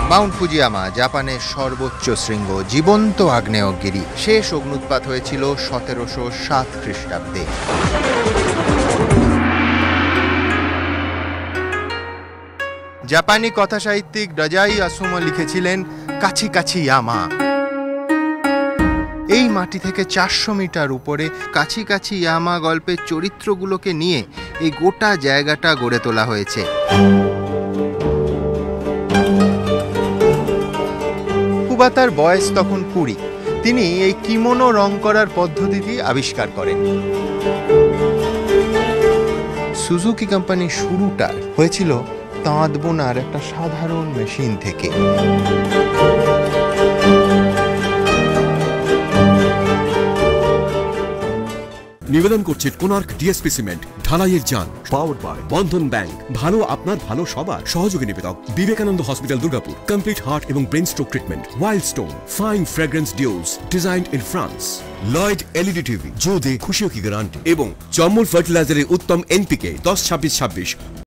Mount Fujiyama জাপানের সর্বোচ্চ শৃঙ্গ, জীবন্ত আগ্নেয়গিরি। শেষ অগ্নুৎপাত হয়েছিল 1707 খ্রিস্টাব্দে। জাপানি কথাসাহিত্যিক ডাজাই আসুমো লিখেছিলেন কাছি কাছি ইয়ামা। এই মাটি থেকে 400 মিটার উপরে কাছি কাছি ইয়ামা গল্পের চরিত্রগুলোকে নিয়ে এই গোটা জায়গাটা গড়ে তোলা হয়েছে। কুবাতার বয়স তখন 20। তিনি এই কিমোনো রং করার পদ্ধতিটি আবিষ্কার করেন। সুজুকি কোম্পানির শুরুটা হয়েছিল তাঁত বোনার একটা সাধারণ মেশিন থেকে। নিবেদন করছে কোনার্ক ডিএসপি সিমেন্ট, ঢালাইয়ের যান, পাওয়ার্ড বাই বন্ধন ব্যাংক। ভালো আপনার, ভালো সবার। সহযোগী নিবেদক Vivekananda hospital, Durgapur. Complete heart এবং brain stroke treatment. Wild Stone fine fragrance deos designed in France. Lloyd LED TV, जो दे खुशियों की गारंटी। এবং চম্বল ফার্টিলাইজারের উত্তম এনপিকে 10-26-26।